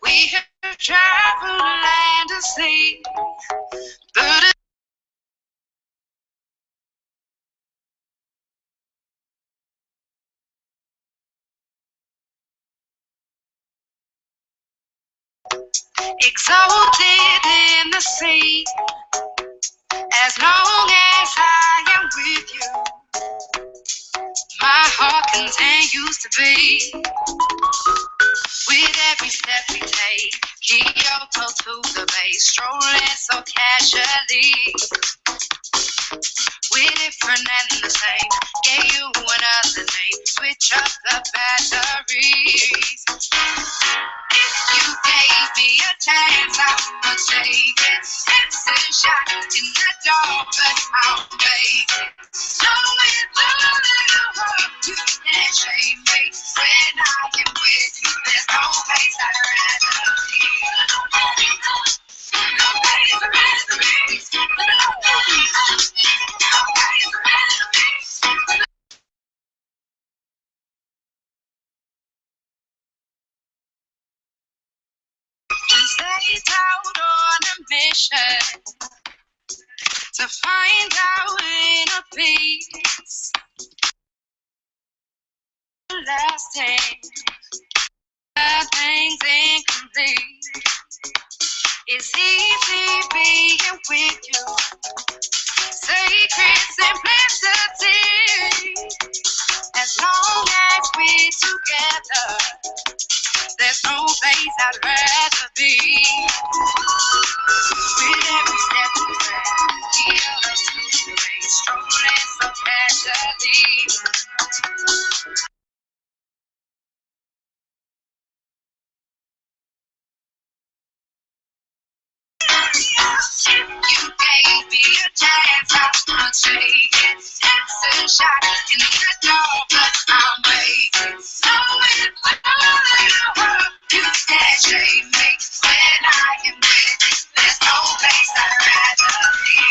We have traveled land and sea, but exalted in the sea. As long as I am with you, my heart continues to beat. With every step we take, Kyoto to the bay, strolling so casually. We're different and the same, gave you another name, switch up the batteries. If you gave me a chance, I would take it. It's a shot in the dark, but I'll make it. So it's all in the world, you can't shame me. When I am with you, there's no place I'd rather be. No place I'd rather be. Set out on a mission to find out inner peace, lasting, nothing's incomplete. It's easy being with you, sacred simplicity. As long as we're together, there's no place I'd rather be. With every step we take, feel us to the way, strolling so casually. You gave me a chance, I would take it. It's a shot in the dark, but I'll make it. So it's all in the world, you can't shame me. When I am with you, there's no place I'd rather be.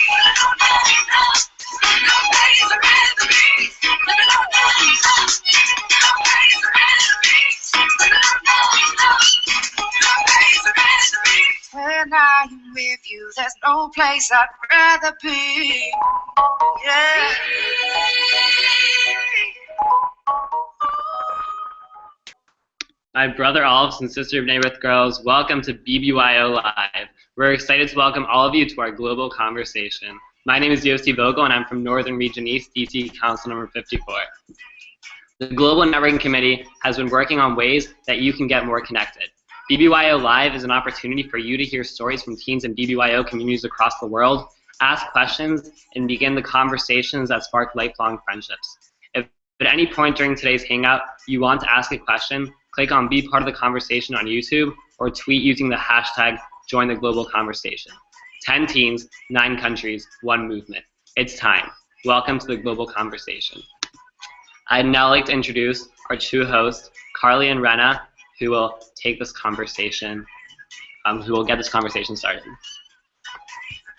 No place I'd rather be. No place I'd rather be. No place I'd rather be. When I am with you, there's no place I'd rather be. Yeah. My brother Olives and sister of Neighborhood Girls, welcome to BBYO Live. We're excited to welcome all of you to our global conversation. My name is Yossi Vogel, and I'm from Northern Region East, DC Council number 54. The Global Networking Committee has been working on ways that you can get more connected. BBYO Live is an opportunity for you to hear stories from teens in BBYO communities across the world, ask questions, and begin the conversations that spark lifelong friendships. If at any point during today's Hangout you want to ask a question, click on Be Part of the Conversation on YouTube or tweet using the hashtag #JoinTheGlobalConversation. 10 teens, 9 countries, 1 movement. It's time. Welcome to the Global Conversation. I'd now like to introduce our 2 hosts, Carly and Rena, who will take this conversation, who will get this conversation started.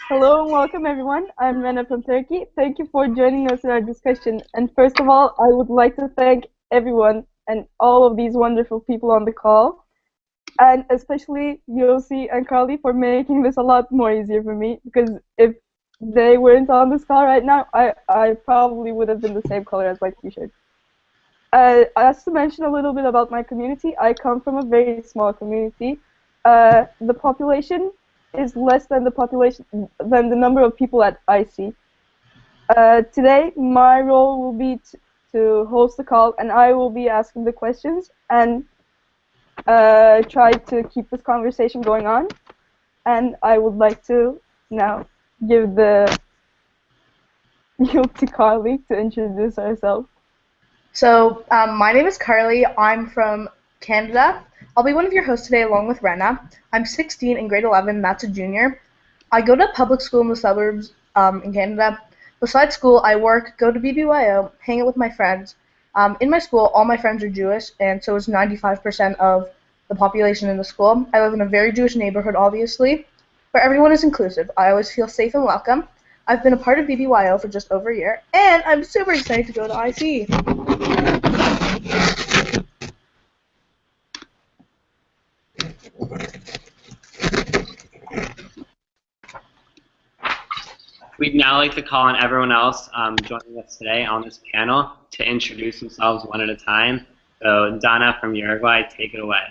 Hello and welcome everyone. I'm Rena from Turkey. Thank you for joining us in our discussion. And first of all, I would like to thank everyone and all of these wonderful people on the call, and especially Yossi and Carly for making this a lot more easier for me, because if they weren't on this call right now, I probably would have been the same color as my t-shirt. As to mention a little bit about my community, I come from a very small community. The population is less than the number of people at IC. Today, my role will be to host the call, and I will be asking the questions and try to keep this conversation going on. And I would like to now give the yield to Carly to introduce herself. So, my name is Carly. I'm from Canada. I'll be one of your hosts today along with Rena. I'm 16 in grade 11, that's a junior. I go to public school in the suburbs in Canada. Besides school, I work, go to BBYO, hang out with my friends. In my school, all my friends are Jewish, and so is 95% of the population in the school. I live in a very Jewish neighborhood, obviously, where everyone is inclusive. I always feel safe and welcome. I've been a part of BBYO for just over a year, and I'm super excited to go to IC. We'd now like to call on everyone else joining us today on this panel to introduce themselves one at a time. So Donna from Uruguay, take it away.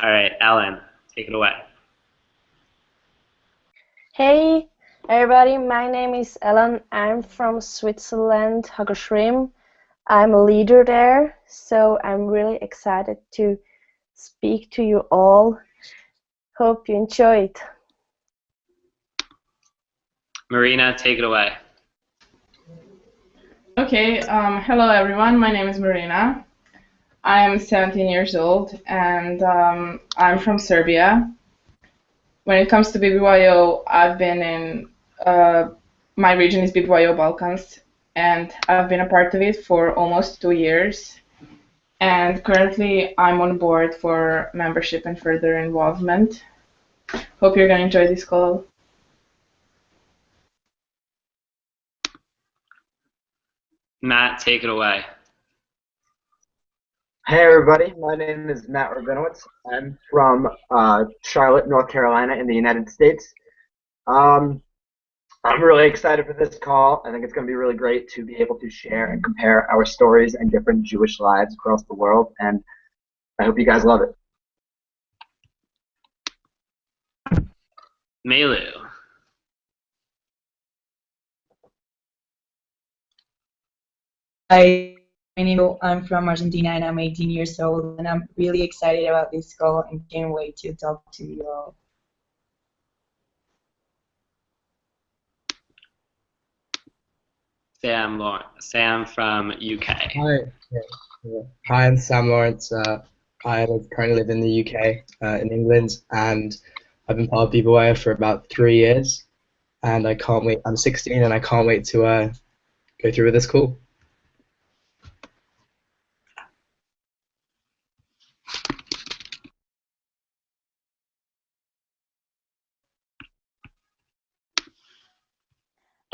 All right, Ellen, take it away. Hey everybody, my name is Ellen. I'm from Switzerland, Hogerschrim. I'm a leader there, so I'm really excited to speak to you all. Hope you enjoy it. Marina, take it away. Okay, hello everyone, my name is Marina. I'm 17 years old and I'm from Serbia. When it comes to BBYO, I've been in, my region is BBYO Balkans, and I've been a part of it for almost 2 years. And currently I'm on board for membership and further involvement. Hope you're going to enjoy this call. Matt, take it away. Hey everybody, my name is Matt Rabinowitz. I'm from Charlotte, North Carolina in the United States. I'm really excited for this call. I think it's going to be really great to be able to share and compare our stories and different Jewish lives across the world, and I hope you guys love it. Melu. Hi, I'm from Argentina and I'm 18 years old and I'm really excited about this call and can't wait to talk to you all. Sam from UK. Hi, Hi, I'm Sam Lawrence. I currently live in the UK, in England, and I've been part of BBYO for about 3 years. And I can't wait. I'm 16, and I can't wait to go through with this call.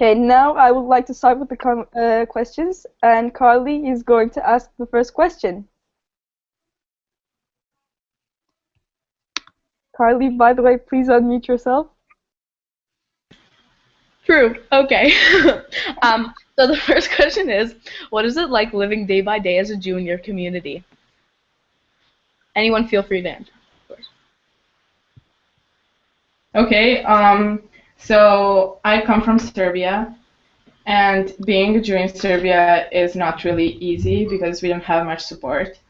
Okay, now I would like to start with the questions, and Carly is going to ask the first question. Carly, by the way, please unmute yourself. True. Okay. So the first question is, what is it like living day by day as a Jew in your community? Anyone feel free to answer, of course. Okay, so I come from Serbia, and being a Jew in Serbia is not really easy because we don't have much support.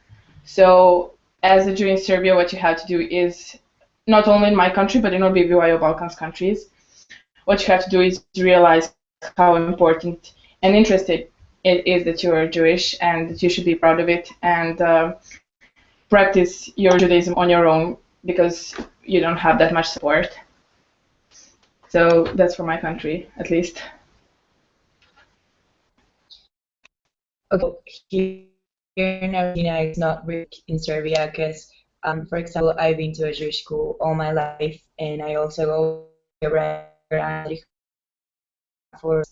So as a Jew in Serbia, what you have to do is, not only in my country, but in all BBYO Balkans countries, what you have to do is realize how important and interested it is that you are Jewish and that you should be proud of it and practice your Judaism on your own because you don't have that much support. So that's for my country, at least. Okay, here in Argentina it's not really in Serbia because, for example, I've been to a Jewish school all my life and I also go around for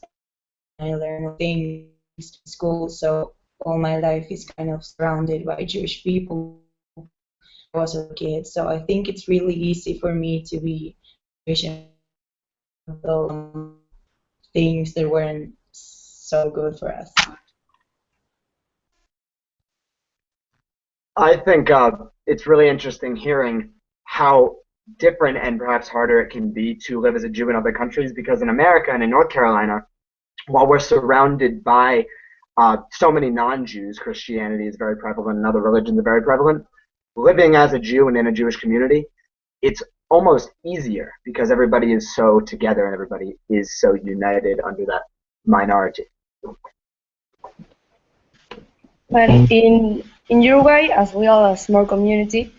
I learn things in school, so all my life is kind of surrounded by Jewish people. I was a kid, so I think it's really easy for me to be Jewish and things that weren't so good for us. I think it's really interesting hearing how different and perhaps harder it can be to live as a Jew in other countries, because in America and in North Carolina, while we're surrounded by so many non-Jews, Christianity is very prevalent and other religions are very prevalent, living as a Jew and in a Jewish community, it's almost easier because everybody is so together and everybody is so united under that minority. But in Uruguay, as we are a small community,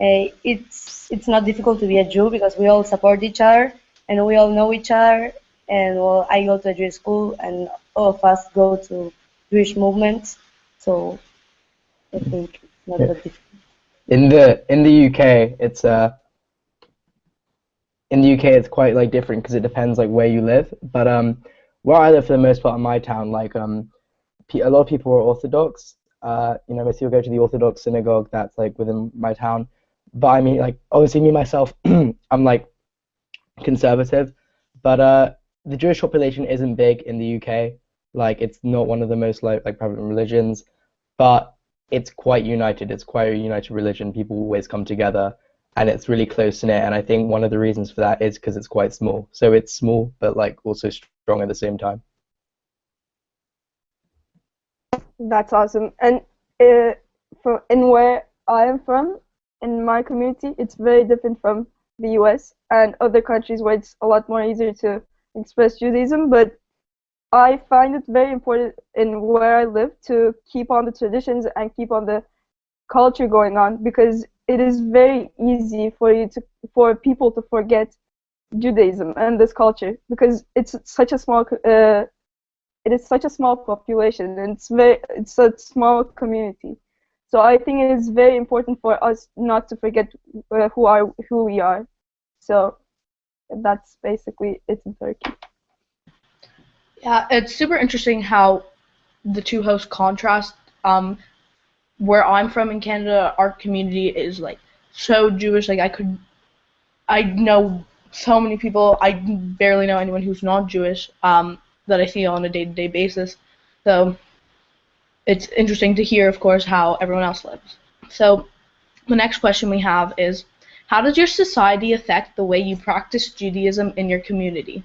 it's not difficult to be a Jew because we all support each other and we all know each other. And well, I go to a Jewish school, and all of us go to Jewish movements. So I think it's not that difficult. In the UK, it's quite like different because it depends like where you live. But where I live, for the most part in my town, like a lot of people are Orthodox. Most people go to the Orthodox synagogue that's like within my town. but I mean, like, obviously me myself, I'm like conservative, but the Jewish population isn't big in the UK. Like, it's not one of the most like prevalent religions, but it's quite united. It's quite a united religion. People always come together, and it's really close knit. And I think one of the reasons for that is because it's quite small. So it's small, but like also strong at the same time. That's awesome. And in where I am from, in my community, it's very different from the US and other countries where it's a lot more easier to express Judaism. But I find it very important in where I live to keep on the traditions and keep on the culture going on, because it is very easy for people to forget Judaism and this culture, because it's such a small it is such a small population, and it's a small community. So I think it is very important for us not to forget who we are. So that's basically it in Turkey. Yeah, it's super interesting how the two hosts contrast. Where I'm from in Canada, our community is like so Jewish. Like I know so many people. I barely know anyone who's not Jewish. That I see on a day-to-day basis. So it's interesting to hear, of course, how everyone else lives. So the next question we have is, how does your society affect the way you practice Judaism in your community?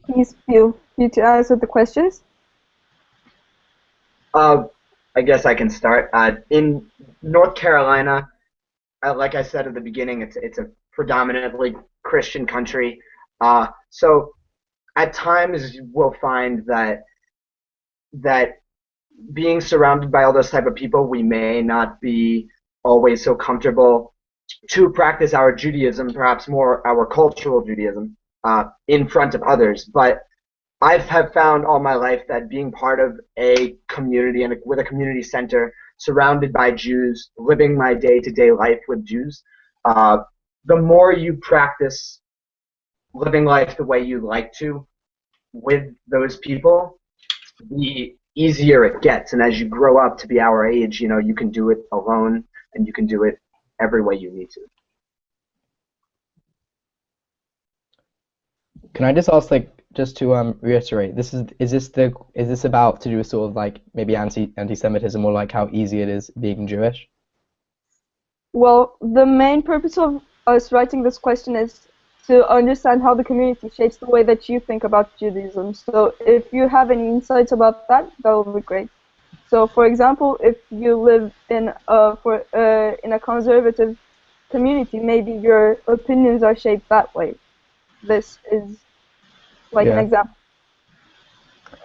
Please feel free to answer the questions. I guess I can start. In North Carolina, like I said at the beginning, it's a predominantly Christian country. So at times we'll find that being surrounded by all those type of people, we may not be always so comfortable to practice our Judaism, perhaps more our cultural Judaism, in front of others. But I have found all my life that being part of a community and with a community center, surrounded by Jews, living my day-to-day life with Jews, the more you practice living life the way you like to with those people, the easier it gets. And as you grow up to be our age, you can do it alone and you can do it every way you need to. Can I just ask, like, just to reiterate, is this about to do with sort of like maybe anti-Semitism, or like how easy it is being Jewish? Well, the main purpose of us writing this question is to understand how the community shapes the way that you think about Judaism. So if you have any insights about that, that would be great. So, for example, if you live in a conservative community, maybe your opinions are shaped that way. This is like an Yeah. example.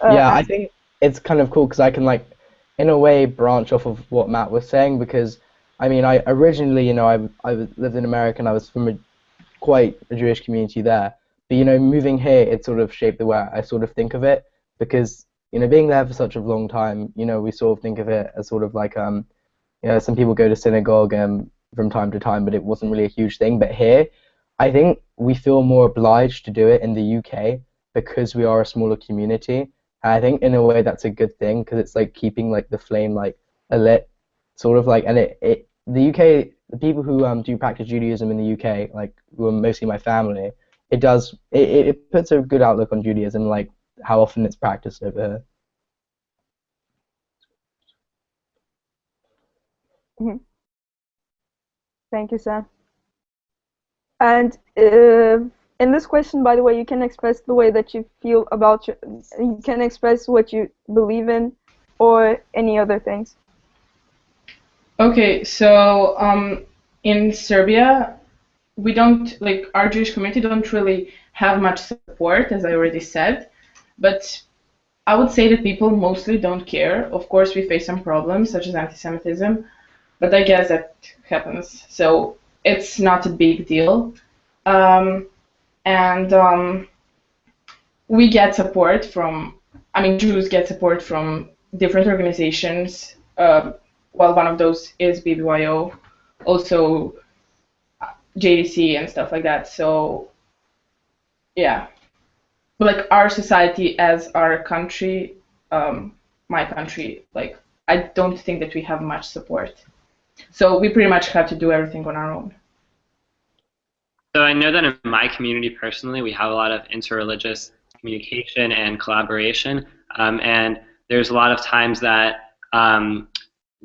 Yeah, I think it's kind of cool because I can, like, in a way, branch off of what Matt was saying, because I mean, I originally, I lived in America and I was from quite a Jewish community there, but moving here, it sort of shaped the way I sort of think of it, because being there for such a long time, we sort of think of it as sort of like some people go to synagogue from time to time, but it wasn't really a huge thing. But here, I think we feel more obliged to do it in the UK because we are a smaller community. And I think in a way that's a good thing, because it's like keeping like the flame like lit, sort of like, and the UK, the people who do practice Judaism in the UK, like who are mostly my family, it puts a good outlook on Judaism, like how often it's practiced over here. Thank you, Sam. And in this question, by the way, you can express the way that you feel about you can express what you believe in, or any other things. Okay, so in Serbia, we don't, like, our Jewish community don't really have much support, as I already said, but I would say that people mostly don't care. Of course, we face some problems such as anti-Semitism, but I guess that happens, so it's not a big deal. And we get support from, I mean, Jews get support from different organizations. Well, one of those is BBYO, also JDC and stuff like that. So, yeah. But like our society as our country my country, like I don't think that we have much support. So we pretty much have to do everything on our own. So I know that in my community personally, we have a lot of interreligious communication and collaboration, and there's a lot of times that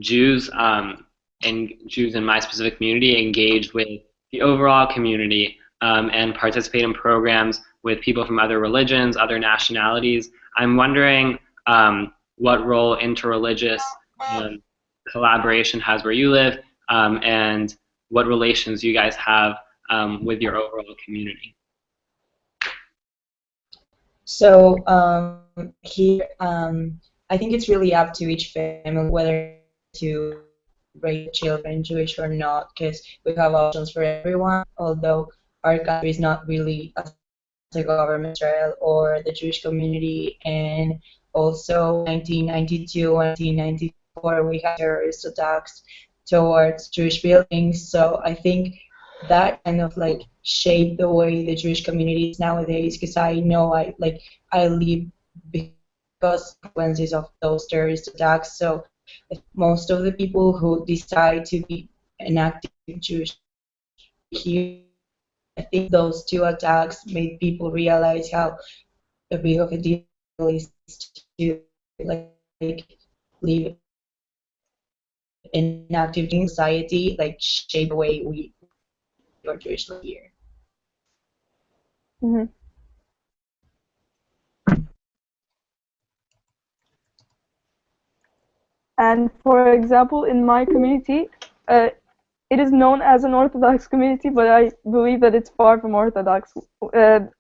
Jews and Jews in my specific community engage with the overall community and participate in programs with people from other religions, other nationalities. I'm wondering what role interreligious collaboration has where you live, and what relations you guys have with your overall community. So here, I think it's really up to each family whether to raise children Jewish or not, because we have options for everyone. Although our country is not really a government Israel or the Jewish community, and also 1992, 1994, we had terrorist attacks towards Jewish buildings. So I think that kind of like shaped the way the Jewish community is nowadays, because I know I live because of consequences of those terrorist attacks. So most of the people who decide to be an active Jewish here, I think those two attacks made people realize how big of a deal it is to like live in active society, like shape the way we are Jewish here. Hmm. And for example, in my community, it is known as an Orthodox community, but I believe that it's far from Orthodox.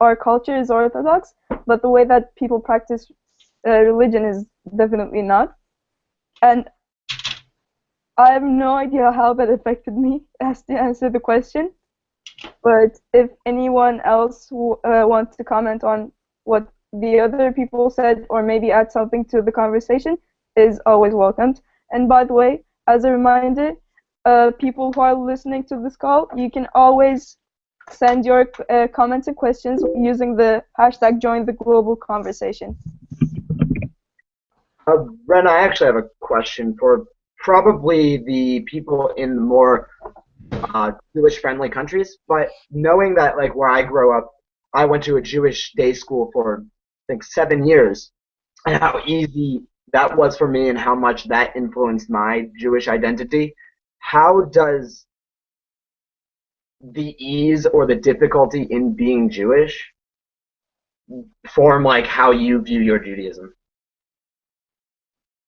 Our culture is Orthodox, but the way that people practice religion is definitely not. And I have no idea how that affected me as to answer the question. But if anyone else wants to comment on what the other people said, or maybe add something to the conversation, is always welcomed. And by the way, as a reminder, people who are listening to this call, you can always send your comments and questions using the hashtag #JoinTheGlobalConversation. Ren, I actually have a question for probably the people in the more Jewish-friendly countries. But knowing that, like where I grew up, I went to a Jewish day school for I think 7 years, and how easy that was for me, and how much that influenced my Jewish identity. How does the ease or the difficulty in being Jewish form like how you view your Judaism?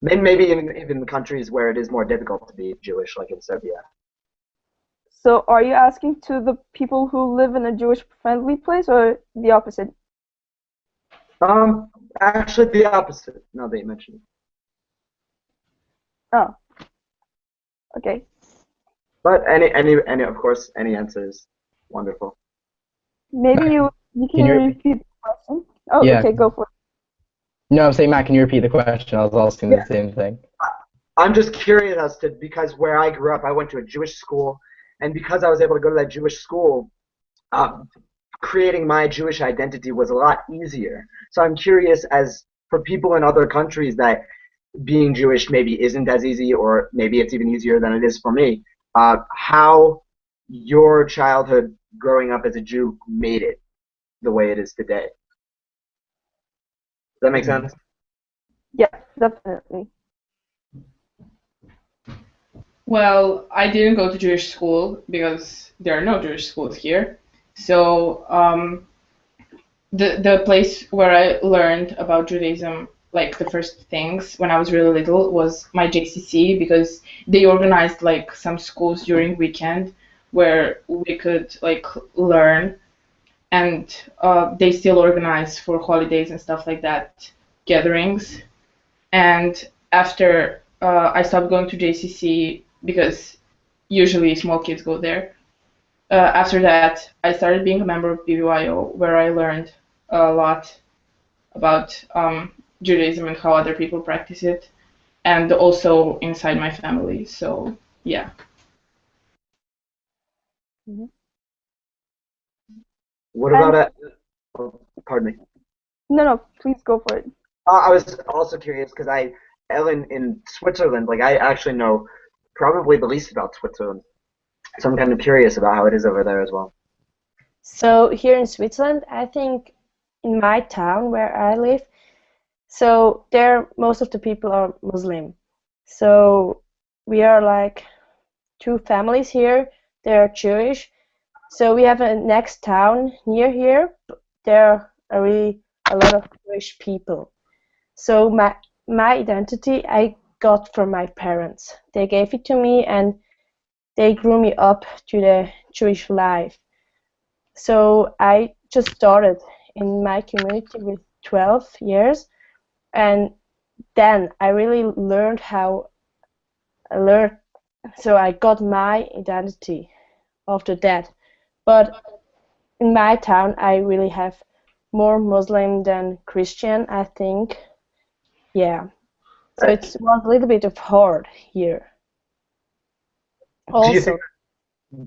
Maybe even the countries where it is more difficult to be Jewish, like in Serbia. So are you asking to the people who live in a Jewish-friendly place, or the opposite? Actually, the opposite. Now that you mention it. Oh, okay. But any, of course, any answer is wonderful. Maybe you can Can you repeat the question. Oh, Yeah. okay, go for it. No, I'm saying, Matt, can you repeat the question? I was asking the same thing. I'm just curious as to, because where I grew up, I went to a Jewish school, and because I was able to go to that Jewish school, creating my Jewish identity was a lot easier. So I'm curious, as for people in other countries that being Jewish maybe isn't as easy, or maybe it's even easier than it is for me, how your childhood growing up as a Jew made it the way it is today. Does that make sense? Yeah, definitely. Well, I didn't go to Jewish school because there are no Jewish schools here. So the place where I learned about Judaism, like the first things when I was really little, was my JCC, because they organized like some schools during weekend where we could like learn, and they still organize for holidays and stuff like that gatherings. And after I stopped going to JCC because usually small kids go there. After that, I started being a member of BBYO, where I learned a lot about Judaism and how other people practice it, and also inside my family. So yeah. Mm-hmm. What about it? Oh, pardon me. No, please go for it. I was also curious because Ellen, in Switzerland, like I actually know probably the least about Switzerland, so I'm kind of curious about how it is over there as well. So here in Switzerland, I think in my town where I live, so there most of the people are Muslim. So we are like two families here. They're Jewish. So we have a next town near here. There are really a lot of Jewish people. So my identity I got from my parents. They gave it to me and they grew me up to the Jewish life. So I just started in my community with 12 years, and then I really learned how I learned. So I got my identity after that. But in my town, I really have more Muslim than Christian, I think. Yeah. So Right. it was a little bit of hard here. Do you think Also,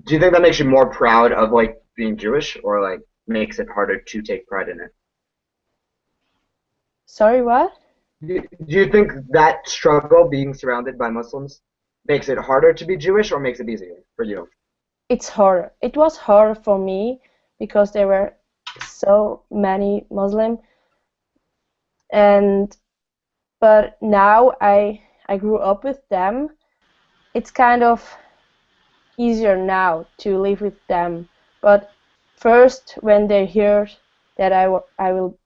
do you think that makes you more proud of like being Jewish, or like makes it harder to take pride in it? sorry, what? Do you think that struggle being surrounded by Muslims makes it harder to be Jewish, or makes it easier for you? It's harder. It was harder for me because there were so many Muslim, and but now I grew up with them. It's kind of easier now to live with them. But first, when they heard that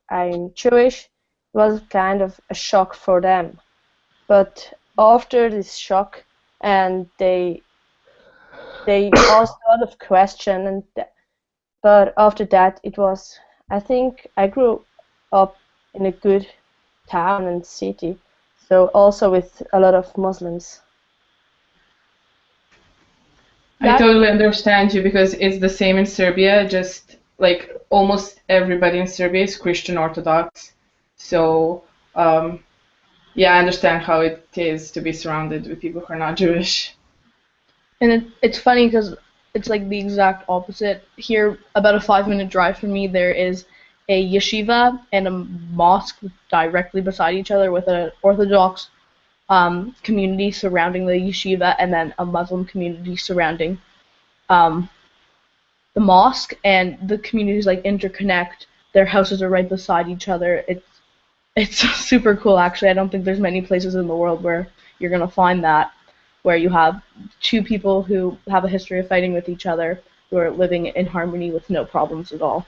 I'm Jewish, it was kind of a shock for them. But after this shock, and they asked a lot of questions, and but after that, it was. I think I grew up in a good town and city, so also with a lot of Muslims. I That totally understand you because it's the same in Serbia, just like almost everybody in Serbia is Christian Orthodox. So, um, yeah, I understand how it is to be surrounded with people who are not Jewish. And it's funny because it's like the exact opposite. Here, about a 5-minute drive from me, there is a yeshiva and a mosque directly beside each other with an Orthodox community surrounding the yeshiva and then a Muslim community surrounding um, the mosque. And the communities like interconnect. Their houses are right beside each other. It's super cool, actually. I don't think there's many places in the world where you're gonna find that, where you have two people who have a history of fighting with each other who are living in harmony with no problems at all.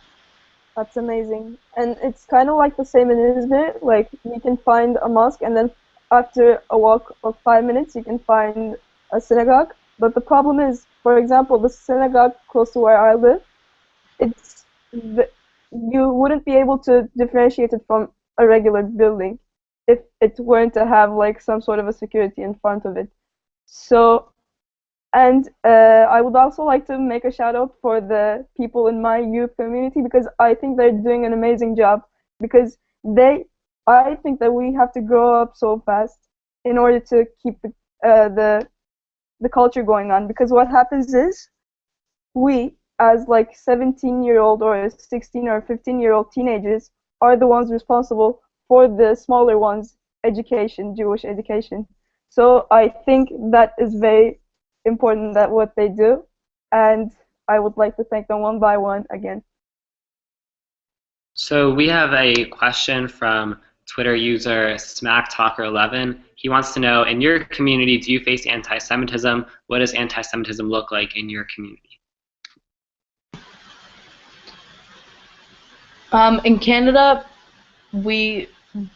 That's amazing. And it's kind of like the same in Izmir. Like, you can find a mosque, and then after a walk of 5 minutes, you can find a synagogue. But the problem is, for example, the synagogue close to where I live, it's you wouldn't be able to differentiate it from a regular building if it weren't to have like some sort of a security in front of it. So, and I would also like to make a shout out for the people in my youth community because I think they're doing an amazing job because I think that we have to grow up so fast in order to keep the culture going on because what happens is we as like 17-year-old or 16 or 15-year-old teenagers are the ones responsible for the smaller ones education, Jewish education. So I think that is very important that what they do, and I would like to thank them one by one again. So we have a question from Twitter user SmackTalker11. He wants to know, in your community, do you face anti-Semitism? What does anti-Semitism look like in your community? In Canada, we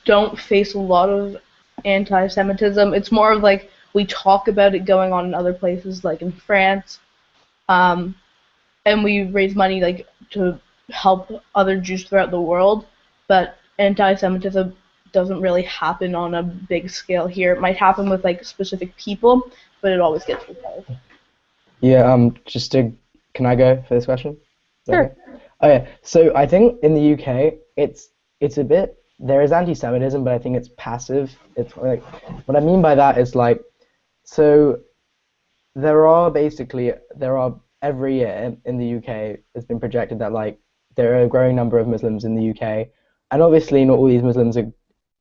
don't face a lot of anti-Semitism. It's more of like we talk about it going on in other places, like in France, um, and we raise money like to help other Jews throughout the world. But anti-Semitism doesn't really happen on a big scale here. It might happen with like specific people, but it always gets resolved. Yeah, can I go for this question? Sure. Okay. Oh yeah, so I think in the UK it's a bit there is anti-Semitism, but I think it's passive. It's like what I mean by that is like so there are every year in the UK it's been projected that like there are a growing number of Muslims in the UK, and obviously not all these Muslims are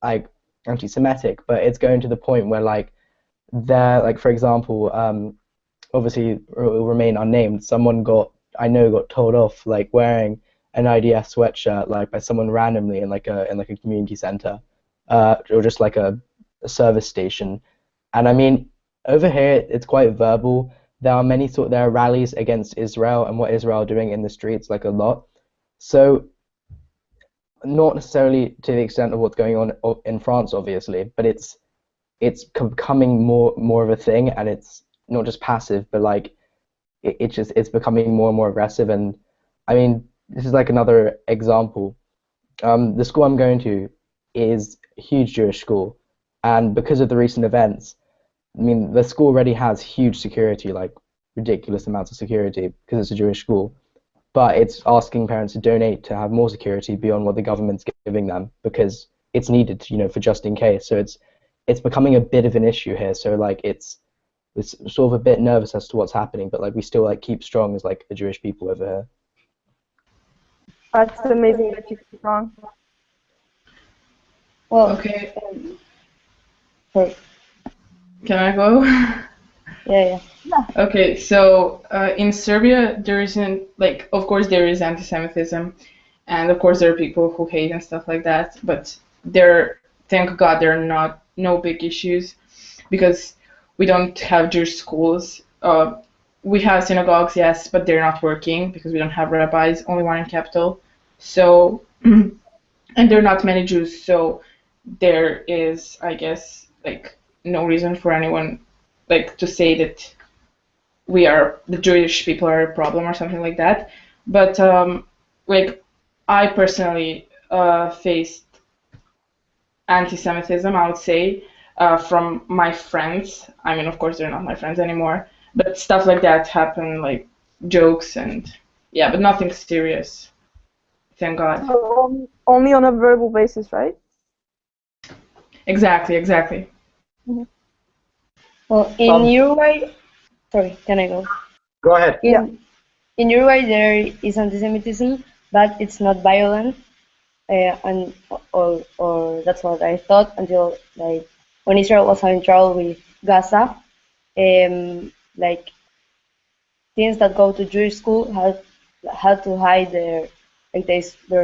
like anti-Semitic, but it's going to the point where like they're like, for example, obviously it will remain unnamed. Someone got told off like wearing an IDF sweatshirt like by someone randomly in like a community center, or just like a service station. And I mean, over here it's quite verbal. There are rallies against Israel and what Israel are doing in the streets, like a lot. So not necessarily to the extent of what's going on in France, obviously, but it's becoming more of a thing, and it's not just passive, but like it's becoming more and more aggressive. And I mean, this is like another example. The school I'm going to is a huge Jewish school, and because of the recent events, I mean, the school already has huge security, like ridiculous amounts of security, because it's a Jewish school. But it's asking parents to donate to have more security beyond what the government's giving them, because it's needed, for just in case. So it's becoming a bit of an issue here. So like it's sort of a bit nervous as to what's happening, but like we still like keep strong as like the Jewish people over here. That's amazing that you keep strong. Well, Okay, sorry. can I go? Yeah. Okay, so in Serbia, there isn't, like, of course there is anti-Semitism, and of course there are people who hate and stuff like that, but thank God, there are no big issues, because we don't have Jewish schools. We have synagogues, yes, but they're not working because we don't have rabbis, only one in capital. So, and there are not many Jews, so there is, I guess, like, no reason for anyone, like, to say that the Jewish people are a problem or something like that. But like, I personally faced anti-Semitism, I would say, from my friends. I mean, of course, they're not my friends anymore, but stuff like that happen, like jokes and yeah, but nothing serious. Thank God. So only on a verbal basis, right? Exactly. Mm-hmm. Well, in Uruguay, sorry, can I go? Go ahead. In Uruguay, there is anti-Semitism, but it's not violent, and or that's what I thought until like when Israel was having trouble with Gaza, like teens that go to Jewish school had to hide their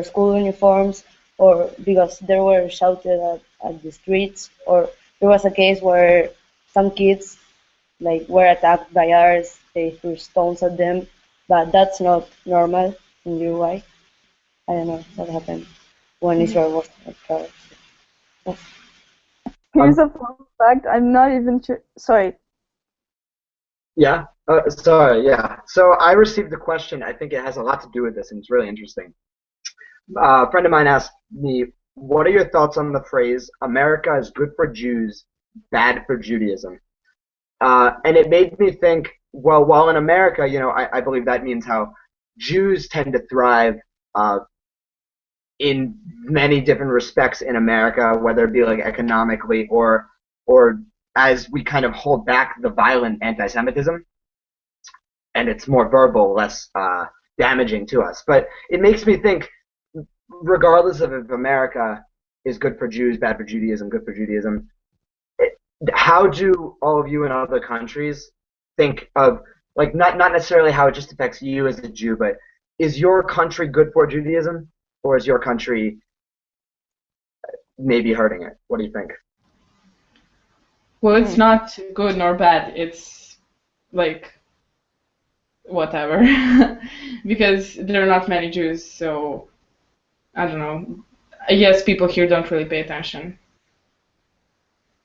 school uniforms, or because they were shouted at the streets, or there was a case where some kids like were attacked by others, they threw stones at them, but that's not normal in Uruguay. I don't know what happened when Israel was at trouble. Yes. Here's a fun fact. I'm not even sure. Sorry. Yeah. Sorry. Yeah. So I received a question. I think it has a lot to do with this, and it's really interesting. A friend of mine asked me, "What are your thoughts on the phrase America is good for Jews, bad for Judaism?" And it made me think. Well, while in America, I believe that means how Jews tend to thrive in many different respects in America, whether it be like economically or as we kind of hold back the violent anti-Semitism, and it's more verbal, less damaging to us. But it makes me think, regardless of if America is good for Jews, bad for Judaism, good for Judaism, how do all of you in other countries think of, like, not necessarily how it just affects you as a Jew, but is your country good for Judaism, or is your country maybe hurting it? What do you think? Well, it's not good nor bad. It's like whatever, because there are not many Jews, so I don't know. I guess people here don't really pay attention.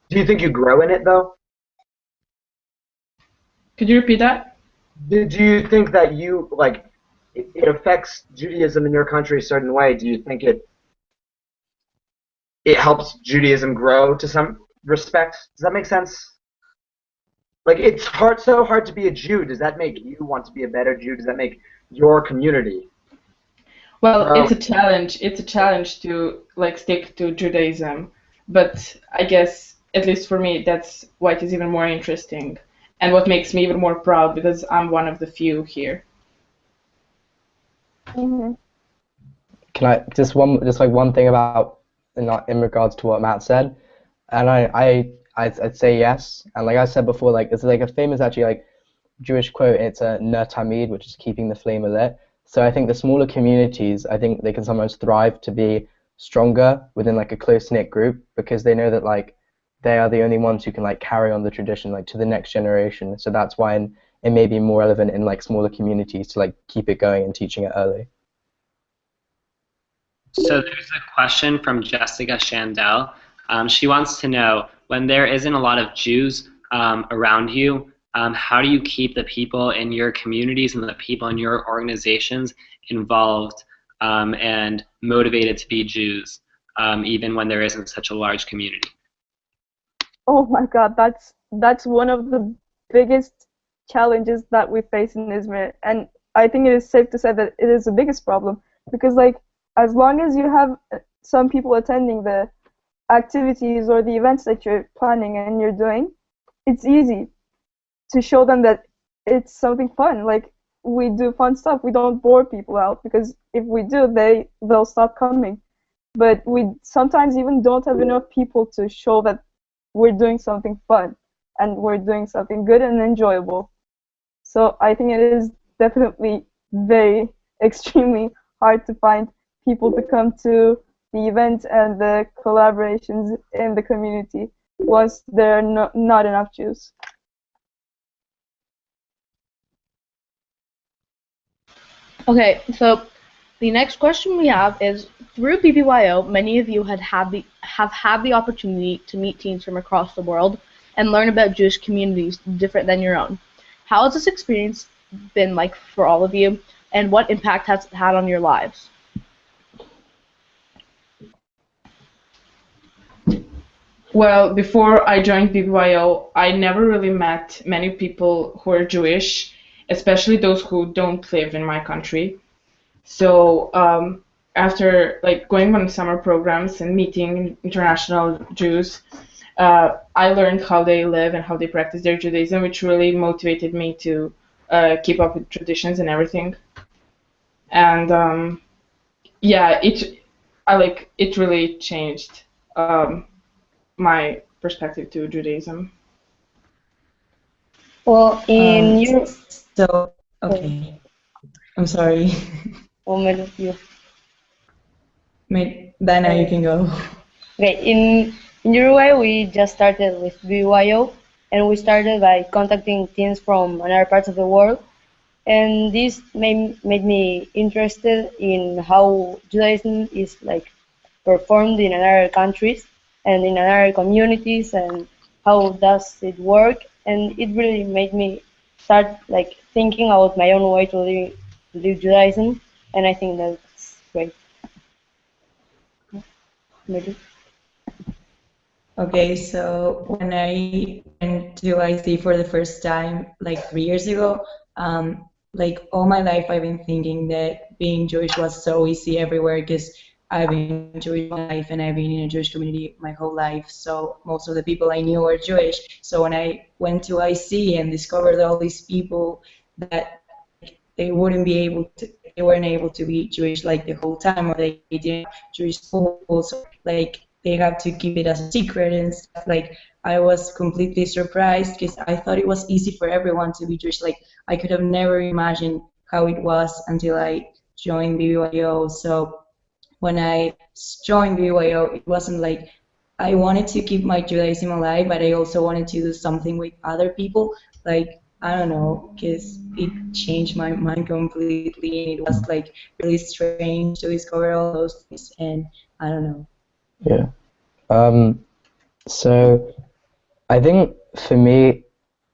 Do you think you grow in it, though? Could you repeat that? Do you think that it affects Judaism in your country a certain way? Do you think it helps Judaism grow to some respect? Does that make sense? Like, it's so hard to be a Jew. Does that make you want to be a better Jew? Does that make your community? Well, it's a challenge. It's a challenge to like stick to Judaism, but I guess at least for me, that's why it is even more interesting, and what makes me even more proud because I'm one of the few here. Mm-hmm. Can I just one thing about in regards to what Matt said, and I'd say yes. And like I said before, like it's like a famous actually like Jewish quote. It's a ner tamid, which is keeping the flame lit. So I think the smaller communities, I think they can sometimes thrive to be stronger within like a close knit group because they know that like they are the only ones who can like carry on the tradition like to the next generation. So that's why it may be more relevant in like smaller communities to like keep it going and teaching it early. So there's a question from Jessica Shandell. She wants to know, when there isn't a lot of Jews around you, how do you keep the people in your communities and the people in your organizations involved and motivated to be Jews, even when there isn't such a large community? Oh my God, that's one of the biggest challenges that we face in Izmir, and I think it is safe to say that it is the biggest problem because like as long as you have some people attending the activities or the events that you're planning and you're doing, it's easy to show them that it's something fun. Like we do fun stuff. We don't bore people out because if we do, they'll stop coming. But we sometimes even don't have enough people to show that we're doing something fun and we're doing something good and enjoyable. So I think it is definitely very extremely hard to find people to come to the events and the collaborations in the community once there are not enough Jews. Okay, so the next question we have is, through BBYO, many of you have had the opportunity to meet teens from across the world and learn about Jewish communities different than your own. How has this experience been like for all of you, and what impact has it had on your lives? Well, before I joined BBYO, I never really met many people who are Jewish, especially those who don't live in my country. So after like going on summer programs and meeting international Jews, I learned how they live and how they practice their Judaism, which really motivated me to keep up with traditions and everything. And yeah, it really changed my perspective to Judaism. Well, in Europe, So, okay. I'm sorry. well, maybe you. Dana, you can go. Okay, in Uruguay, we just started with BBYO, and we started by contacting teams from other parts of the world, and this made me interested in how Judaism is like performed in other countries and in other communities, and how does it work, and it really made me start like thinking about my own way to live Judaism, and I think that's great. Maybe. Okay, so when I went to IC for the first time, like 3 years ago, like all my life I've been thinking that being Jewish was so easy everywhere because I've been Jewish my life and I've been in a Jewish community my whole life. So most of the people I knew were Jewish. So when I went to IC and discovered all these people that they weren't able to be Jewish like the whole time, or they didn't have Jewish schools, like they have to keep it as a secret and stuff. Like I was completely surprised because I thought it was easy for everyone to be Jewish. Like I could have never imagined how it was until I joined BBYO. So when I joined BBYO, it wasn't like I wanted to keep my Judaism alive, but I also wanted to do something with other people. Like I don't know, because it changed my mind completely, and it was like really strange to discover all those things, and I don't know. Yeah. So I think for me,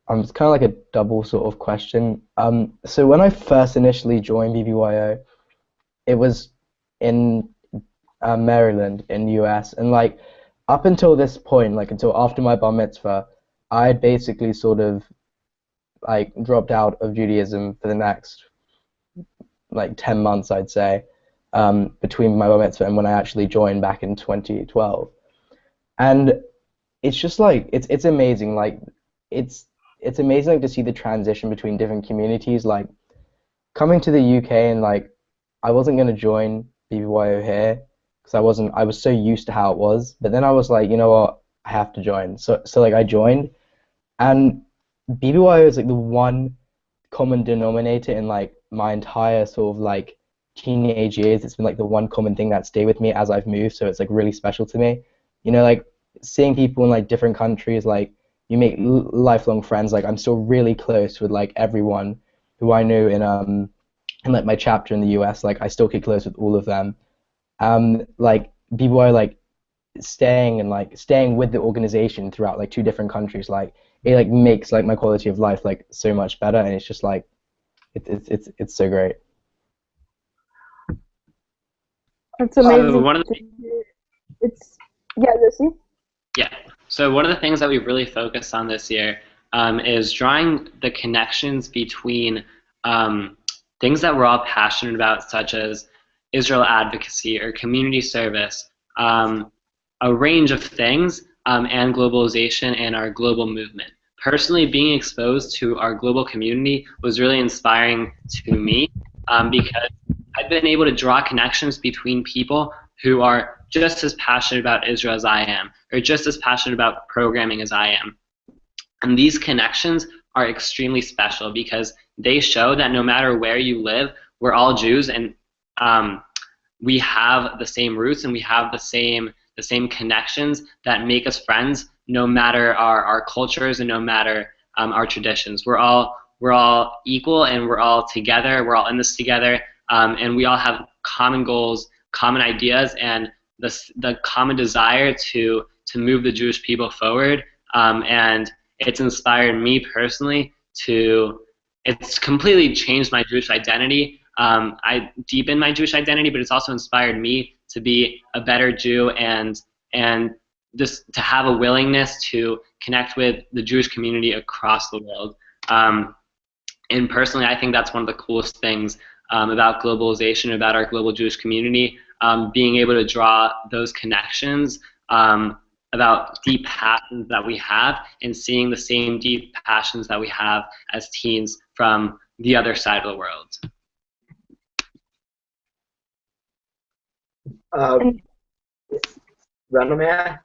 it's kind of like a double sort of question. So when I first initially joined BBYO, it was in Maryland in the US, and like up until this point, like until after my bar mitzvah, I had basically sort of like dropped out of Judaism for the next like 10 months, I'd say, between my bar mitzvah and when I actually joined back in 2012. And it's just like it's amazing. Like it's amazing to see the transition between different communities. Like coming to the UK and like I wasn't gonna join BBYO here, because I was so used to how it was. But then I was like, you know what, I have to join. So like I joined, and BBYO is like the one common denominator in like my entire sort of like teenage years. It's been like the one common thing that stayed with me as I've moved, so it's like really special to me. You know, like seeing people in like different countries, like you make lifelong friends. Like I'm still really close with like everyone who I knew in like my chapter in the US. Like I still keep close with all of them. Like BBYO, like staying with the organization throughout like 2 different countries, like it like makes like my quality of life like so much better, and it's just like it's so great. It's So amazing. one of the It's yeah, Lucy. Yeah. So one of the things that we've really focused on this year is drawing the connections between things that we're all passionate about, such as Israel advocacy or community service, a range of things, and globalization and our global movement. Personally, being exposed to our global community was really inspiring to me because I've been able to draw connections between people who are just as passionate about Israel as I am, or just as passionate about programming as I am. And these connections are extremely special because they show that no matter where you live, we're all Jews, and we have the same roots and we have the same connections that make us friends, no matter our cultures and no matter our traditions. We're all equal, and we're all together. We're all in this together, and we all have common goals, common ideas, and the common desire to move the Jewish people forward. And it's inspired me personally it's completely changed my Jewish identity. I deepened my Jewish identity, but it's also inspired me to be a better Jew and just to have a willingness to connect with the Jewish community across the world. And personally, I think that's one of the coolest things about globalization, about our global Jewish community, being able to draw those connections about deep passions that we have and seeing the same deep passions that we have as teens from the other side of the world. Rana,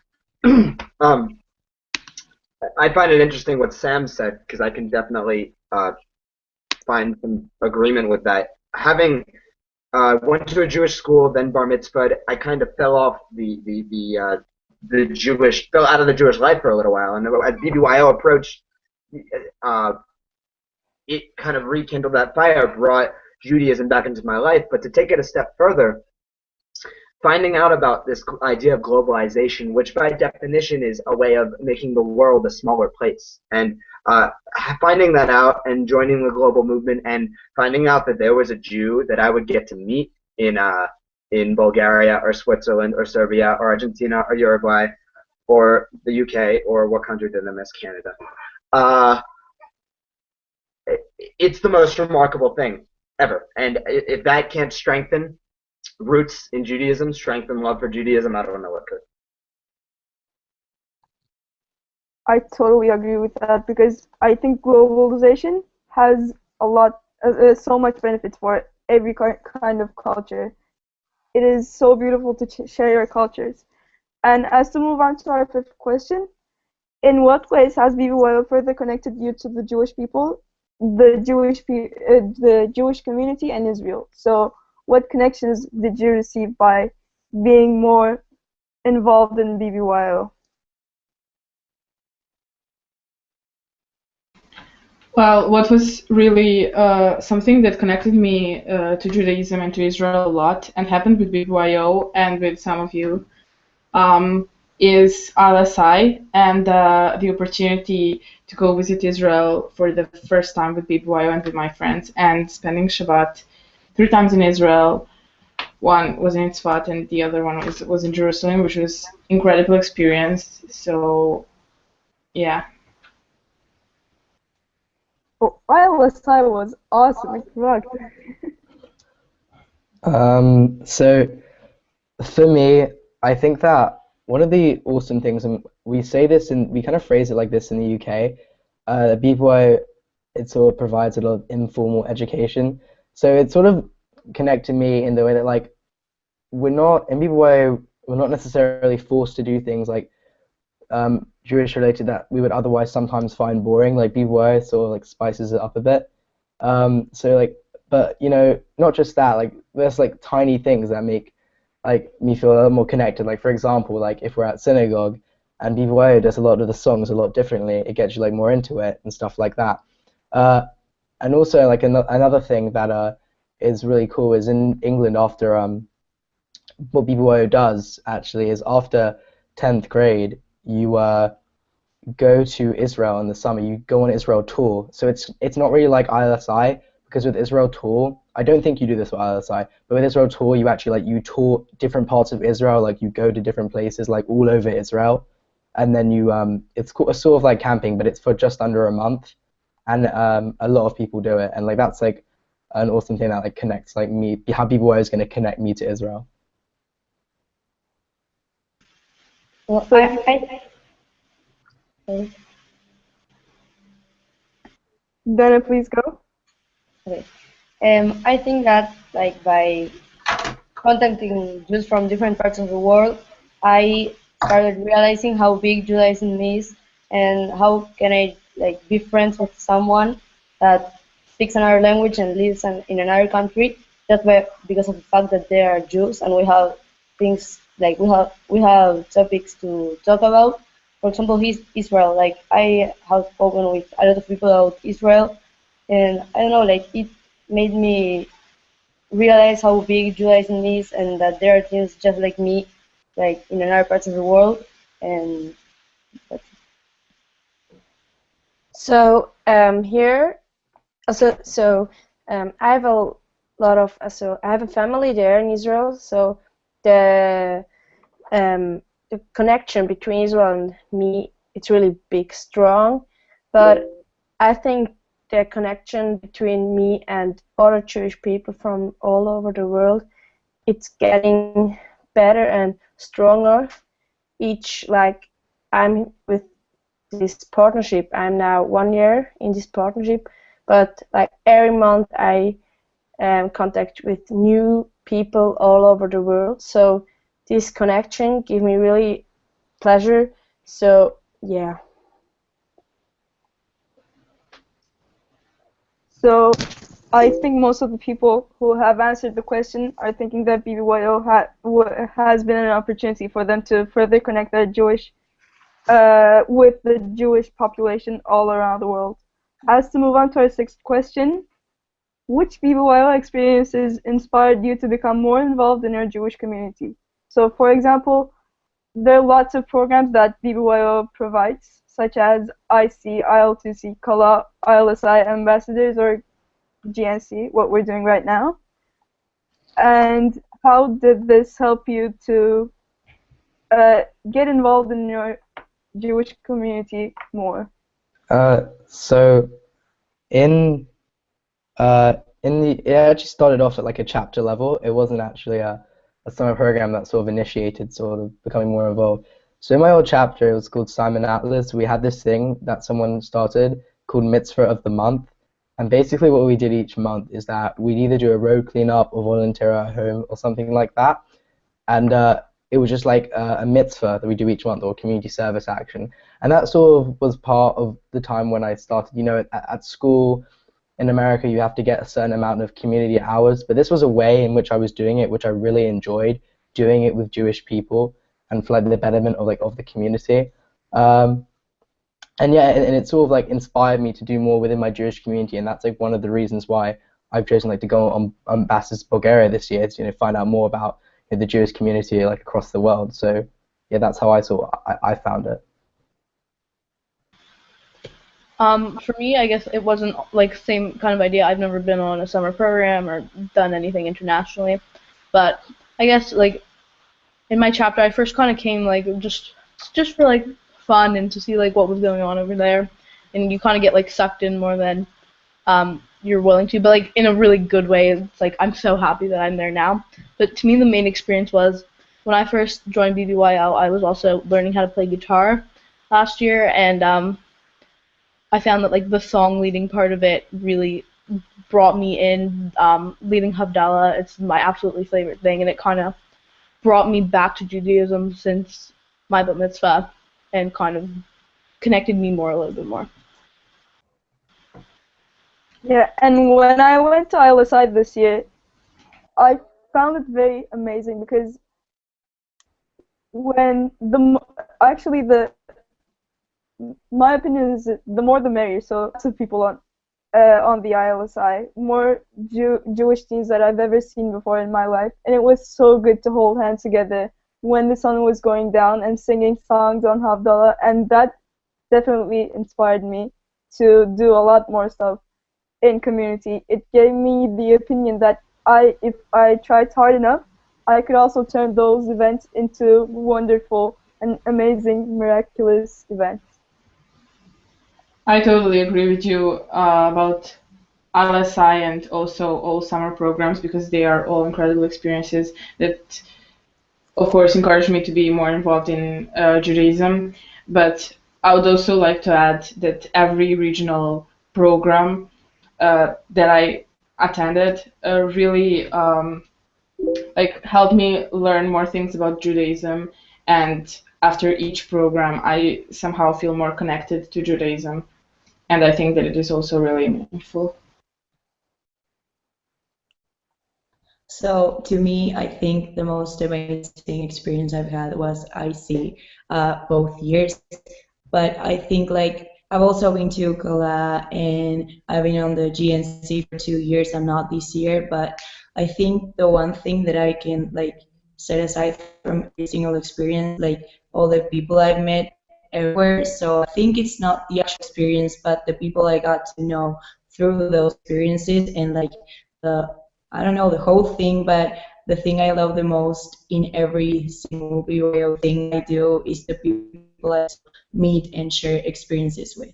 I find it interesting what Sam said, because I can definitely find some agreement with that. Having went to a Jewish school, then bar mitzvahed, I kind of fell out of the Jewish life for a little while, and as BBYO approached, it kind of rekindled that fire, brought Judaism back into my life. But to take it a step further, finding out about this idea of globalization, which by definition is a way of making the world a smaller place, and finding that out and joining the global movement and finding out that there was a Jew that I would get to meet in Bulgaria or Switzerland or Serbia or Argentina or Uruguay or the UK, or what country did I miss? Canada. It's the most remarkable thing ever, and if that can't strengthen roots in Judaism, strengthen love for Judaism, I don't know what could. I totally agree with that, because I think globalization has so much benefits for every kind of culture. It is so beautiful to share your cultures. And as to move on to our fifth question, in what ways has BBYO further connected you to the Jewish people, the Jewish community, and Israel? So, what connections did you receive by being more involved in BBYO? Well, what was really something that connected me to Judaism and to Israel a lot, and happened with BBYO and with some of you, is RSI and the opportunity to go visit Israel for the first time with BBYO and with my friends, and spending Shabbat 3 times in Israel. One was in Tzfat and the other one was in Jerusalem, which was incredible experience. So, yeah. Oh, ILSI was awesome. It rocked. So for me, I think that one of the awesome things, and we say this and we kind of phrase it like this in the UK, BBYO, it sort of provides a lot of informal education. So it sort of connected me in the way that, like, we're not in BBYO, we're not necessarily forced to do things like Jewish related that we would otherwise sometimes find boring. Like BBYO sort of like spices it up a bit. So like, but you know, not just that. Like there's like tiny things that make like me feel a little more connected. Like for example, like if we're at synagogue and BBYO does a lot of the songs a lot differently, it gets you like more into it and stuff like that. Uh, and also like another thing that is really cool is in England after what BBYO does actually is after 10th grade you go to Israel in the summer. You go on Israel tour. So it's not really like ILSI because with Israel tour, I don't think you do this with ILSI, but with Israel tour, you actually like you tour different parts of Israel. Like you go to different places like all over Israel, and then you it's sort of like camping, but it's for just under a month, and a lot of people do it, and like that's like an awesome thing that like connects like me. How BBYO is going to connect me to Israel. Well, So sorry. Dana, please go. Okay. I think that like by contacting Jews from different parts of the world, I started realizing how big Judaism is and how can I like be friends with someone that speaks another language and lives in another country just because of the fact that they are Jews and we have things like we have topics to talk about. For example, he's Israel. Like I have spoken with a lot of people about Israel, and I don't know, like it made me realize how big Judaism is and that there are things just like me, like in another parts of the world. And that's So here, I have a lot of I have a family there in Israel. So the the connection between Israel and me, it's really big, strong. But I think the connection between me and other Jewish people from all over the world, it's getting better and stronger. Each like I'm with this partnership. I'm now 1 year in this partnership, but like every month I contact with new people all over the world. So this connection give me really pleasure. So yeah. So I think most of the people who have answered the question are thinking that BBYO has been an opportunity for them to further connect their Jewish with the Jewish population all around the world. As to move on to our sixth question, which BBYO experiences inspired you to become more involved in your Jewish community? So, for example, there are lots of programs that BBYO provides, such as IC, IL2C, CALA, ILSI Ambassadors, or GNC, what we're doing right now. And how did this help you to get involved in your Jewish community more? So in it actually started off at like a chapter level. It wasn't actually a summer program that sort of initiated sort of becoming more involved. So in my old chapter, it was called Simon Atlas. We had this thing that someone started called Mitzvah of the Month. And basically what we did each month is that we'd either do a road cleanup or volunteer at home or something like that. And it was just like a mitzvah that we do each month or community service action. And that sort of was part of the time when I started, you know, at school in America, you have to get a certain amount of community hours, but this was a way in which I was doing it, which I really enjoyed, doing it with Jewish people and for like the betterment of like of the community. And yeah, and it sort of like inspired me to do more within my Jewish community, and that's like one of the reasons why I've chosen like to go on Ambassadors Bulgaria this year to, you know, find out more about, you know, the Jewish community like across the world. So yeah, that's how I found it. For me, I guess it wasn't like same kind of idea. I've never been on a summer program or done anything internationally, but I guess like in my chapter, I first kind of came like just for like fun and to see like what was going on over there, and you kind of get like sucked in more than you're willing to, but like in a really good way. It's like I'm so happy that I'm there now. But to me, the main experience was when I first joined BBYO. I was also learning how to play guitar last year, and I found that like the song leading part of it really brought me in. Leading Havdalah, it's my absolutely favorite thing, and it kind of brought me back to Judaism since my bat mitzvah and kind of connected me more a little bit more. Yeah, and when I went to ILSI this year, I found it very amazing because when actually my opinion is that the more the merrier. So lots of people on the ILSI, more Jewish teens that I've ever seen before in my life, and it was so good to hold hands together when the sun was going down and singing songs on Havdalah, and that definitely inspired me to do a lot more stuff in community. It gave me the opinion that if I tried hard enough, I could also turn those events into wonderful and amazing, miraculous events. I totally agree with you about LSI and also all summer programs because they are all incredible experiences that, of course, encourage me to be more involved in Judaism. But I would also like to add that every regional program that I attended really like helped me learn more things about Judaism. And after each program, I somehow feel more connected to Judaism. And I think that it is also really meaningful. So to me, I think the most amazing experience I've had was IC both years. But I think like I've also been to Kala and I've been on the GNC for 2 years. I'm not this year, but I think the one thing that I can like set aside from every single experience, like all the people I've met everywhere. So I think it's not the actual experience, but the people I got to know through those experiences and like the I don't know the whole thing, but the thing I love the most in every single BYO thing I do is the people I meet and share experiences with.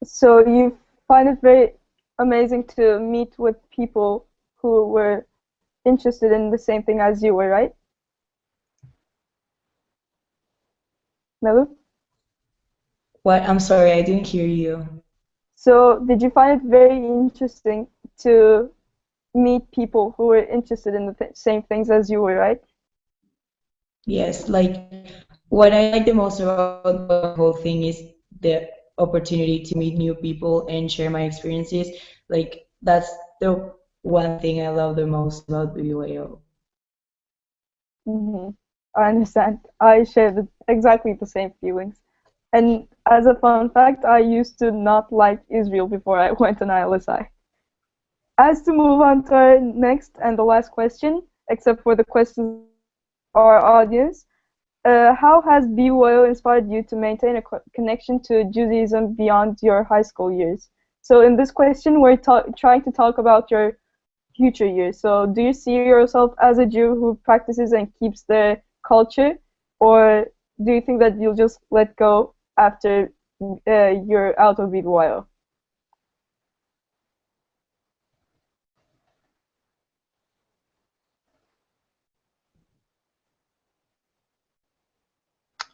So you find it very amazing to meet with people who were interested in the same thing as you were, right? Melu? What? I'm sorry, I didn't hear you. So did you find it very interesting to meet people who were interested in the same things as you were, right? Yes, like what I like the most about the whole thing is the opportunity to meet new people and share my experiences. Like that's the one thing I love the most about BYO. Mm-hmm. I understand. I share exactly the same feelings. And as a fun fact, I used to not like Israel before I went on ILSI. As to move on to our next and the last question, except for the questions of our audience, how has BYO inspired you to maintain a connection to Judaism beyond your high school years? So in this question, we're trying to talk about your future years. So do you see yourself as a Jew who practices and keeps the culture, or do you think that you'll just let go after you're out of BBYO?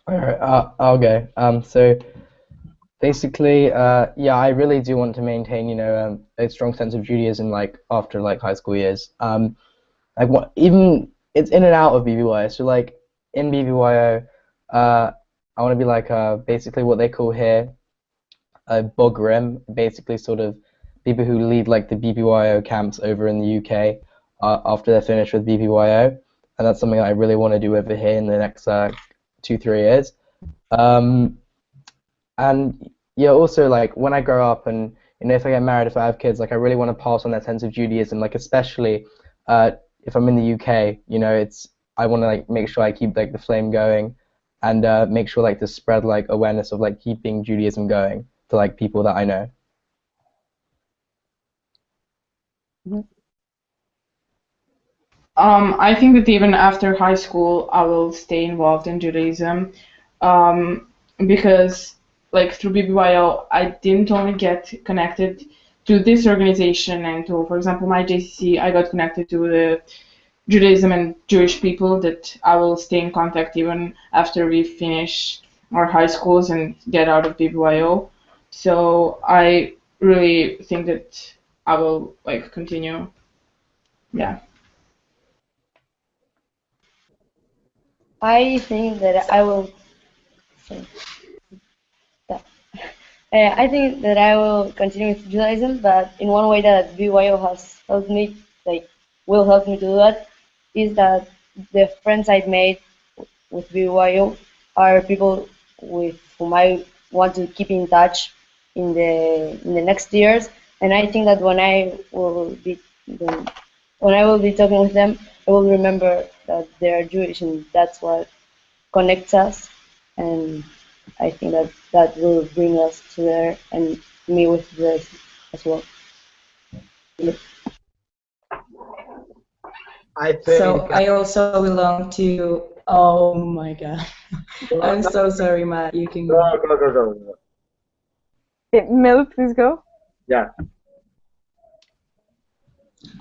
All right, I'll go. So basically, yeah, I really do want to maintain, a strong sense of Judaism, like after like high school years. Like even it's in and out of BBYO. So like in BBYO, I want to be like basically what they call here bogrim, basically sort of people who lead like the BBYO camps over in the UK after they're finished with BBYO, and that's something I really want to do over here in the next 2-3 years. Um, and yeah, also like when I grow up and if I get married, if I have kids, like I really want to pass on that sense of Judaism, like especially if I'm in the UK, it's I want to like make sure I keep like the flame going and make sure like to spread like awareness of like keeping Judaism going to like people that I know. I think that even after high school, I will stay involved in Judaism because, like, through BBYO, I didn't only get connected to this organization and to, for example, my JCC, I got connected to the Judaism and Jewish people that I will stay in contact even after we finish our high schools and get out of BBYO. So I really think that I will like continue. Yeah. I think that I will. Sorry, that. I think that I will continue with Judaism, but in one way that BYO has helped me, like, will help me to do that, is that the friends I've made with BBYO are people with whom I want to keep in touch in the next years. And I think that when I will be talking with them, I will remember that they are Jewish, and that's what connects us. And I think that that will bring us to there, and me with this as well. I So think. I also belong to. Oh my God. I'm No, so sorry, Matt. You can go, go. go. Okay, Mel, please go. Yeah.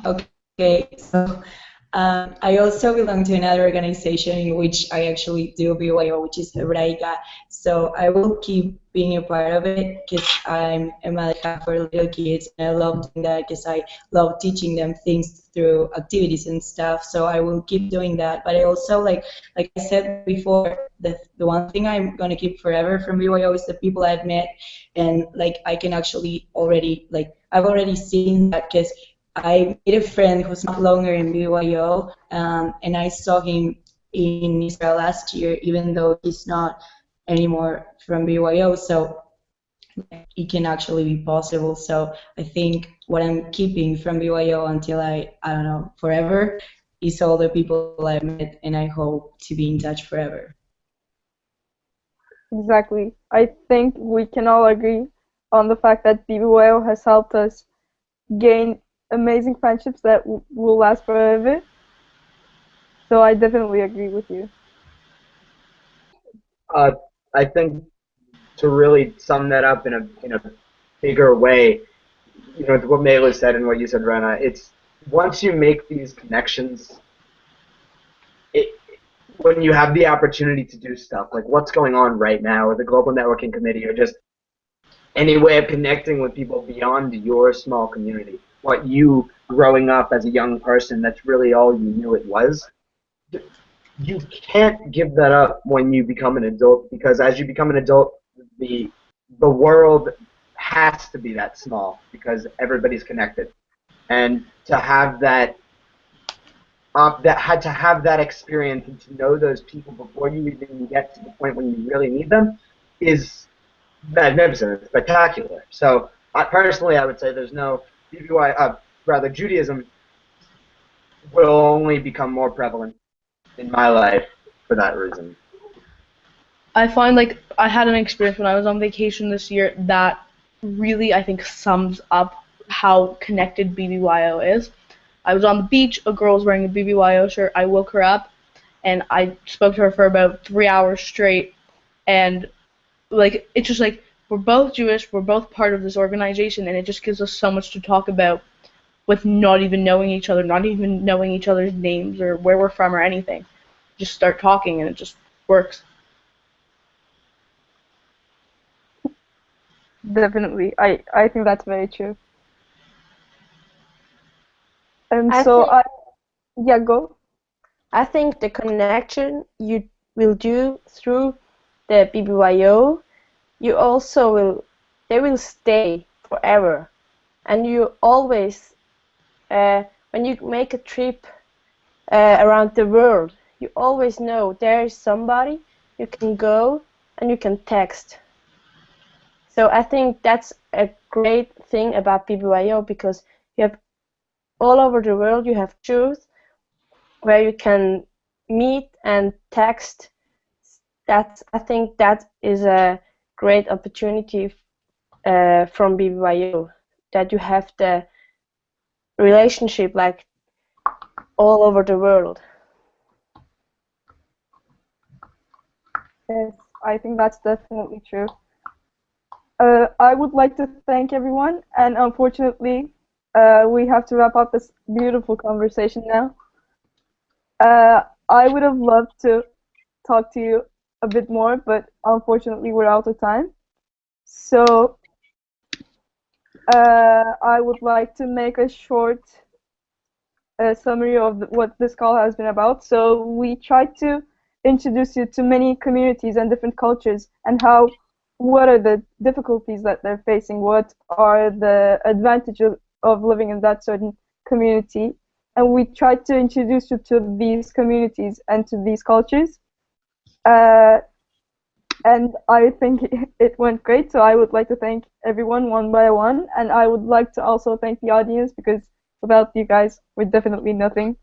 Okay, so I also belong to another organization in which I actually do BYO, which is Hebraica. So I will keep being a part of it because I'm a mother for little kids, and I love doing that because I love teaching them things through activities and stuff. So I will keep doing that. But I also like I said before, the one thing I'm gonna keep forever from BYO is the people I've met, and like I can actually already like I've already seen that because I made a friend who's not longer in BYO, and I saw him in Israel last year, even though he's not anymore from BYO. So it can actually be possible. So I think what I'm keeping from BYO until I don't know, forever, is all the people I've met, and I hope to be in touch forever. Exactly. I think we can all agree on the fact that BBYO has helped us gain amazing friendships that will last forever. So I definitely agree with you. Uh, I think to really sum that up in a bigger way, what Mela said and what you said, Rena, it's once you make these connections, it when you have the opportunity to do stuff like what's going on right now, or the Global Networking Committee, or just any way of connecting with people beyond your small community, what you growing up as a young person, that's really all you knew it was. You can't give that up when you become an adult, because as you become an adult, the the world has to be that small because everybody's connected, and to have that that had to have that experience and to know those people before you even get to the point when you really need them is magnificent, it's spectacular. So personally, I would say there's no rather Judaism will only become more prevalent in my life for that reason. I find like I had an experience when I was on vacation this year that really I think sums up how connected BBYO is. I was on the beach, a girl was wearing a BBYO shirt. I woke her up and I spoke to her for about 3 hours straight, and like it's just like we're both Jewish, we're both part of this organization, and it just gives us so much to talk about with not even knowing each other, not even knowing each other's names or where we're from or anything. Just start talking and it just works. Definitely. I think that's very true. And I so think yeah, go. I think the connection you will do through the BBYO, you also will they will stay forever, and you always when you make a trip around the world, you always know there is somebody you can go and you can text. So I think that's a great thing about BBYO because you have all over the world you have Jews where you can meet and text. I think that is a great opportunity from BBYO that you have the relationship like all over the world. Yes, I think that's definitely true. I would like to thank everyone, and unfortunately, we have to wrap up this beautiful conversation now. I would have loved to talk to you a bit more, but unfortunately, we're out of time. So I would like to make a short summary of what this call has been about. So we tried to introduce you to many communities and different cultures and what are the difficulties that they're facing, what are the advantages of living in that certain community. And we tried to introduce you to these communities and to these cultures. And I think it went great, so I would like to thank everyone one by one, and I would like to also thank the audience because without you guys, we're definitely nothing.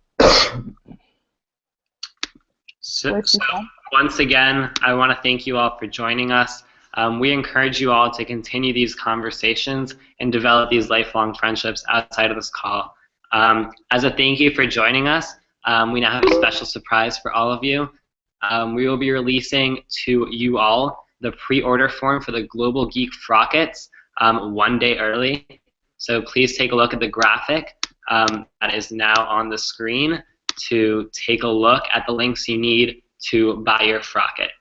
So once again, I want to thank you all for joining us. We encourage you all to continue these conversations and develop these lifelong friendships outside of this call. As a thank you for joining us, we now have a special surprise for all of you. We will be releasing to you all the pre-order form for the Global Geek Frockets one day early. So please take a look at the graphic that is now on the screen to take a look at the links you need to buy your frocket.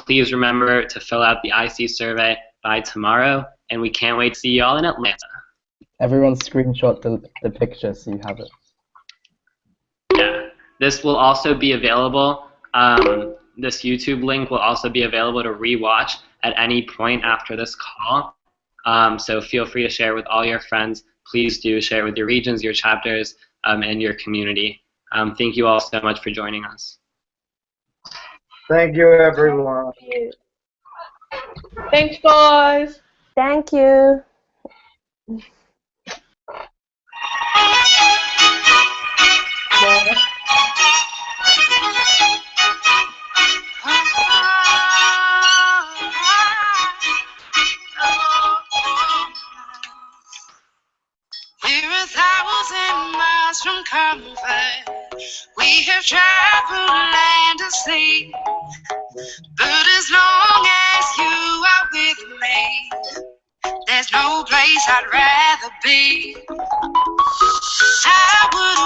Please remember to fill out the IC survey by tomorrow, and we can't wait to see you all in Atlanta. Everyone screenshot the picture so you have it. Yeah, this will also be available. This YouTube link will also be available to rewatch at any point after this call. So feel free to share with all your friends. Please do share with your regions, your chapters, and your community. Thank you all so much for joining us. Thank you, everyone. Thanks, guys. Thank you. We're 1,000 miles from comfort. We have traveled land and sea. But as long as you are with me, there's no place I'd rather be. I would